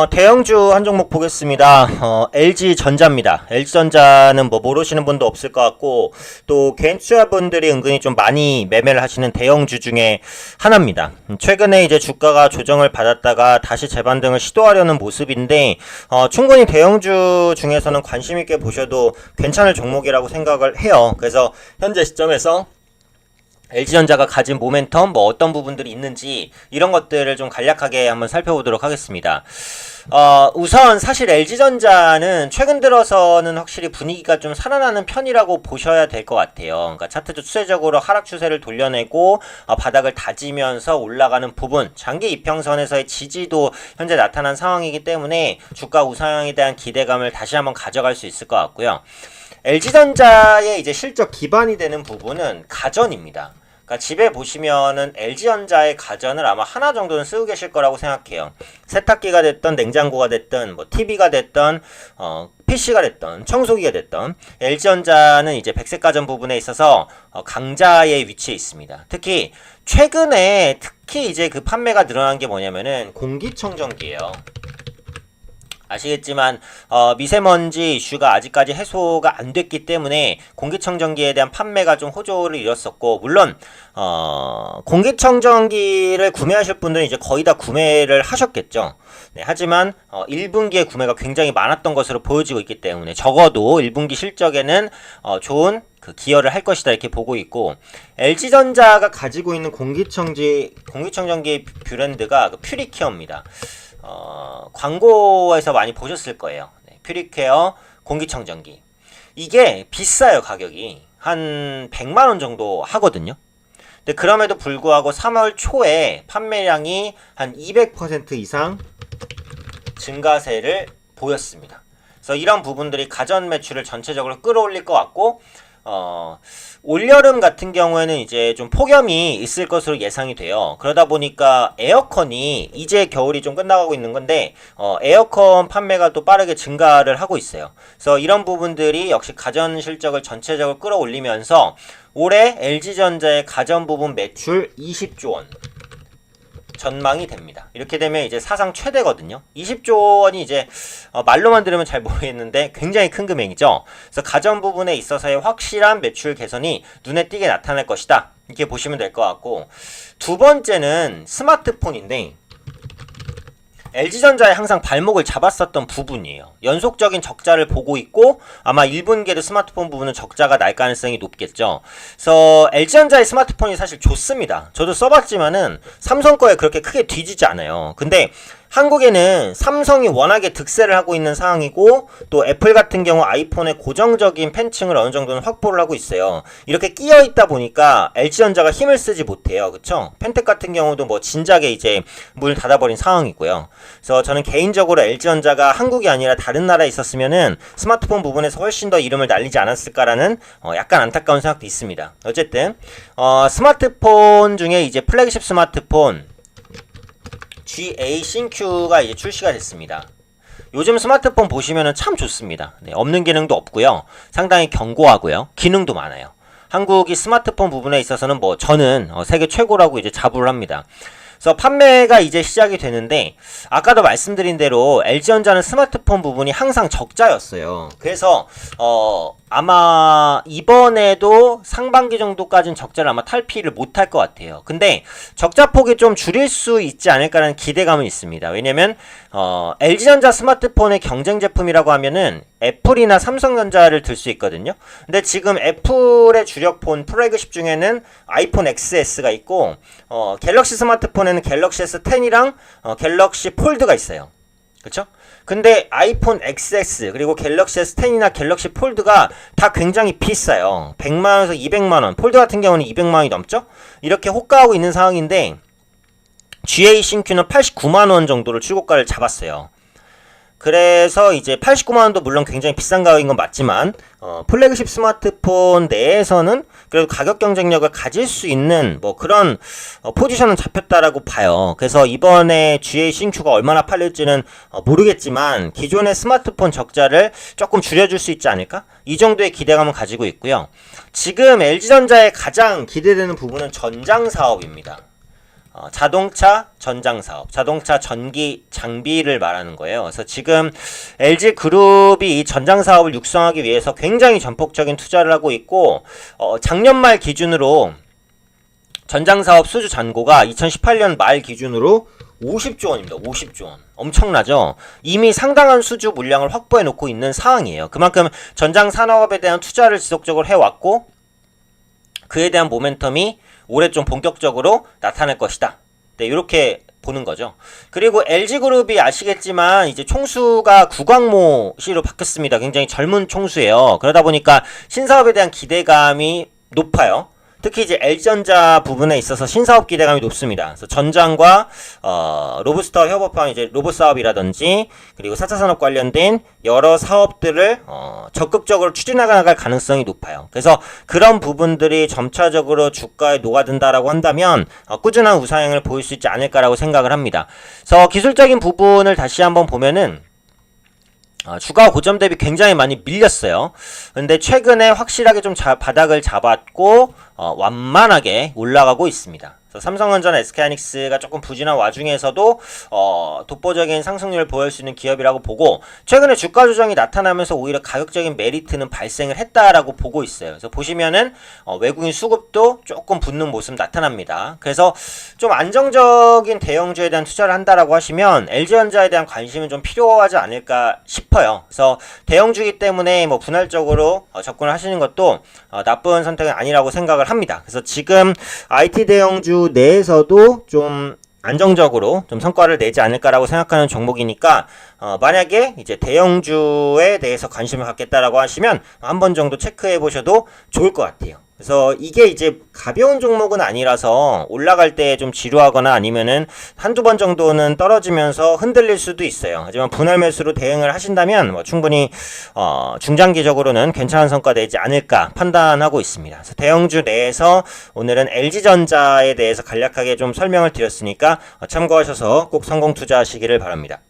대형주 한 종목 보겠습니다. LG전자입니다. LG전자는 뭐 모르시는 분도 없을 것 같고, 또 개인 투자분들이 은근히 좀 많이 매매를 하시는 대형주 중에 하나입니다. 최근에 이제 주가가 조정을 받았다가 다시 재반등을 시도하려는 모습인데, 충분히 대형주 중에서는 관심 있게 보셔도 괜찮을 종목이라고 생각을 해요. 그래서 현재 시점에서 LG전자가 가진 모멘텀, 뭐 어떤 부분들이 있는지 이런 것들을 좀 간략하게 한번 살펴보도록 하겠습니다. 우선 사실 LG전자는 최근 들어서는 확실히 분위기가 좀 살아나는 편이라고 보셔야 될 것 같아요. 그러니까 차트도 추세적으로 하락 추세를 돌려내고 바닥을 다지면서 올라가는 부분, 장기 이평선에서의 지지도 현재 나타난 상황이기 때문에 주가 우상향에 대한 기대감을 다시 한번 가져갈 수 있을 것 같고요. LG전자의 이제 실적 기반이 되는 부분은 가전입니다. 그러니까 집에 보시면은 LG전자의 가전을 아마 하나 정도는 쓰고 계실 거라고 생각해요. 세탁기가 됐던, 냉장고가 됐던, 뭐 TV가 됐던, PC가 됐던, 청소기가 됐던, LG전자는 이제 백색 가전 부분에 있어서 강자의 위치에 있습니다. 최근에 이제 그 판매가 늘어난 게 뭐냐면은 공기청정기예요. 아시겠지만 미세먼지 이슈가 아직까지 해소가 안 됐기 때문에 공기청정기에 대한 판매가 좀 호조를 이뤘었고, 물론 공기청정기를 구매하실 분들은 이제 거의 다 구매를 하셨겠죠. 네, 하지만 1분기에 구매가 굉장히 많았던 것으로 보여지고 있기 때문에 적어도 1분기 실적에는 좋은 그 기여를 할 것이다 이렇게 보고 있고, LG전자가 가지고 있는 공기청정기 브랜드가 그 퓨리케어입니다. 광고에서 많이 보셨을 거예요. 네, 퓨리케어 공기청정기. 이게 비싸요, 가격이. 한 100만원 정도 하거든요. 근데 그럼에도 불구하고 3월 초에 판매량이 한 200% 이상 증가세를 보였습니다. 그래서 이런 부분들이 가전 매출을 전체적으로 끌어올릴 것 같고, 올여름 같은 경우에는 이제 좀 폭염이 있을 것으로 예상이 돼요. 그러다 보니까 에어컨이 이제 겨울이 좀 끝나가고 있는 건데, 에어컨 판매가 또 빠르게 증가를 하고 있어요. 그래서 이런 부분들이 역시 가전 실적을 전체적으로 끌어올리면서 올해 LG전자의 가전 부분 매출 20조 원. 전망이 됩니다. 이렇게 되면 이제 사상 최대거든요. 20조 원이 이제 말로만 들으면 잘 모르겠는데 굉장히 큰 금액이죠. 그래서 가전 부분에 있어서의 확실한 매출 개선이 눈에 띄게 나타날 것이다. 이렇게 보시면 될 것 같고, 두 번째는 스마트폰인데, LG전자에 항상 발목을 잡았었던 부분이에요. 연속적인 적자를 보고 있고, 아마 1분기에도 스마트폰 부분은 적자가 날 가능성이 높겠죠. 그래서 LG전자의 스마트폰이 사실 좋습니다. 저도 써봤지만은 삼성 거에 그렇게 크게 뒤지지 않아요. 근데 한국에는 삼성이 워낙에 득세를 하고 있는 상황이고, 또 애플 같은 경우 아이폰의 고정적인 팬층을 어느 정도는 확보를 하고 있어요. 이렇게 끼어 있다 보니까 LG전자가 힘을 쓰지 못해요. 그쵸? 펜텍 같은 경우도 뭐 진작에 이제 문을 닫아버린 상황이고요. 그래서 저는 개인적으로 LG전자가 한국이 아니라 다른 나라에 있었으면은 스마트폰 부분에서 훨씬 더 이름을 날리지 않았을까라는 약간 안타까운 생각도 있습니다. 어쨌든 스마트폰 중에 이제 플래그십 스마트폰 GA 신Q가 이제 출시가 됐습니다. 요즘 스마트폰 보시면은 참 좋습니다. 네, 없는 기능도 없고요. 상당히 견고하고요. 기능도 많아요. 한국이 스마트폰 부분에 있어서는 뭐 저는 세계 최고라고 이제 자부를 합니다. 그래서 판매가 이제 시작이 되는데, 아까도 말씀드린 대로 LG전자는 스마트폰 부분이 항상 적자였어요. 그래서 아마 이번에도 상반기 정도까지는 적자를 아마 탈피를 못할 것 같아요. 근데 적자폭이 좀 줄일 수 있지 않을까라는 기대감은 있습니다. 왜냐면 LG전자 스마트폰의 경쟁 제품이라고 하면은 애플이나 삼성전자를 들 수 있거든요. 근데 지금 애플의 주력폰 플래그십 중에는 아이폰 XS가 있고, 갤럭시 스마트폰에는 갤럭시 S10이랑 갤럭시 폴드가 있어요. 그쵸? 근데 아이폰 XS 그리고 갤럭시 S10이나 갤럭시 폴드가 다 굉장히 비싸요. 100만원에서 200만원, 폴드 같은 경우는 200만원이 넘죠? 이렇게 호가하고 있는 상황인데, GA 신Q는 89만원 정도를 출고가를 잡았어요. 그래서 이제 89만원도 물론 굉장히 비싼 가격인 건 맞지만, 플래그십 스마트폰 내에서는 그래도 가격 경쟁력을 가질 수 있는 뭐 그런 포지션은 잡혔다라고 봐요. 그래서 이번에 GA 신Q가 얼마나 팔릴지는 모르겠지만, 기존의 스마트폰 적자를 조금 줄여줄 수 있지 않을까? 이 정도의 기대감을 가지고 있고요. 지금 LG전자의 가장 기대되는 부분은 전장 사업입니다. 자동차 전장 사업, 자동차 전기 장비를 말하는 거예요. 그래서 지금 LG 그룹이 이 전장 사업을 육성하기 위해서 굉장히 전폭적인 투자를 하고 있고, 작년 말 기준으로 전장 사업 수주 잔고가 2018년 말 기준으로 50조 원입니다. 50조 원. 엄청나죠? 이미 상당한 수주 물량을 확보해 놓고 있는 상황이에요. 그만큼 전장 산업에 대한 투자를 지속적으로 해왔고, 그에 대한 모멘텀이 올해 좀 본격적으로 나타날 것이다. 네, 이렇게 보는 거죠. 그리고 LG그룹이 아시겠지만 이제 총수가 구광모 씨로 바뀌었습니다. 굉장히 젊은 총수예요. 그러다 보니까 신사업에 대한 기대감이 높아요. 특히 이제 L전자 부분에 있어서 신사업 기대감이 높습니다. 그래서 전장과 로브스터 협업한 이제 로봇 사업이라든지 그리고 4차 산업 관련된 여러 사업들을 적극적으로 추진해 나갈 가능성이 높아요. 그래서 그런 부분들이 점차적으로 주가에 녹아든다라고 한다면 꾸준한 우상향을 보일 수 있지 않을까라고 생각을 합니다. 그래서 기술적인 부분을 다시 한번 보면은 주가 고점 대비 굉장히 많이 밀렸어요. 근데 최근에 확실하게 좀 바닥을 잡았고 완만하게 올라가고 있습니다. 그래서 삼성전자, SK하이닉스가 조금 부진한 와중에서도 독보적인 상승률을 보일 수 있는 기업이라고 보고, 최근에 주가 조정이 나타나면서 오히려 가격적인 메리트는 발생을 했다라고 보고 있어요. 그래서 보시면은 외국인 수급도 조금 붙는 모습 나타납니다. 그래서 좀 안정적인 대형주에 대한 투자를 한다라고 하시면 LG전자에 대한 관심은 좀 필요하지 않을까 싶어요. 그래서 대형주이기 때문에 뭐 분할적으로 접근을 하시는 것도 나쁜 선택은 아니라고 생각을 합니다. 그래서 지금 IT 대형주 내에서도 좀 안정적으로 좀 성과를 내지 않을까라고 생각하는 종목이니까 만약에 이제 대형주에 대해서 관심을 갖겠다라고 하시면 한 번 정도 체크해 보셔도 좋을 것 같아요. 그래서 이게 이제 가벼운 종목은 아니라서 올라갈 때 좀 지루하거나 아니면은 한두 번 정도는 떨어지면서 흔들릴 수도 있어요. 하지만 분할 매수로 대응을 하신다면 뭐 충분히 중장기적으로는 괜찮은 성과 내지 않을까 판단하고 있습니다. 그래서 대형주 내에서 오늘은 LG전자에 대해서 간략하게 좀 설명을 드렸으니까 참고하셔서 꼭 성공 투자하시기를 바랍니다.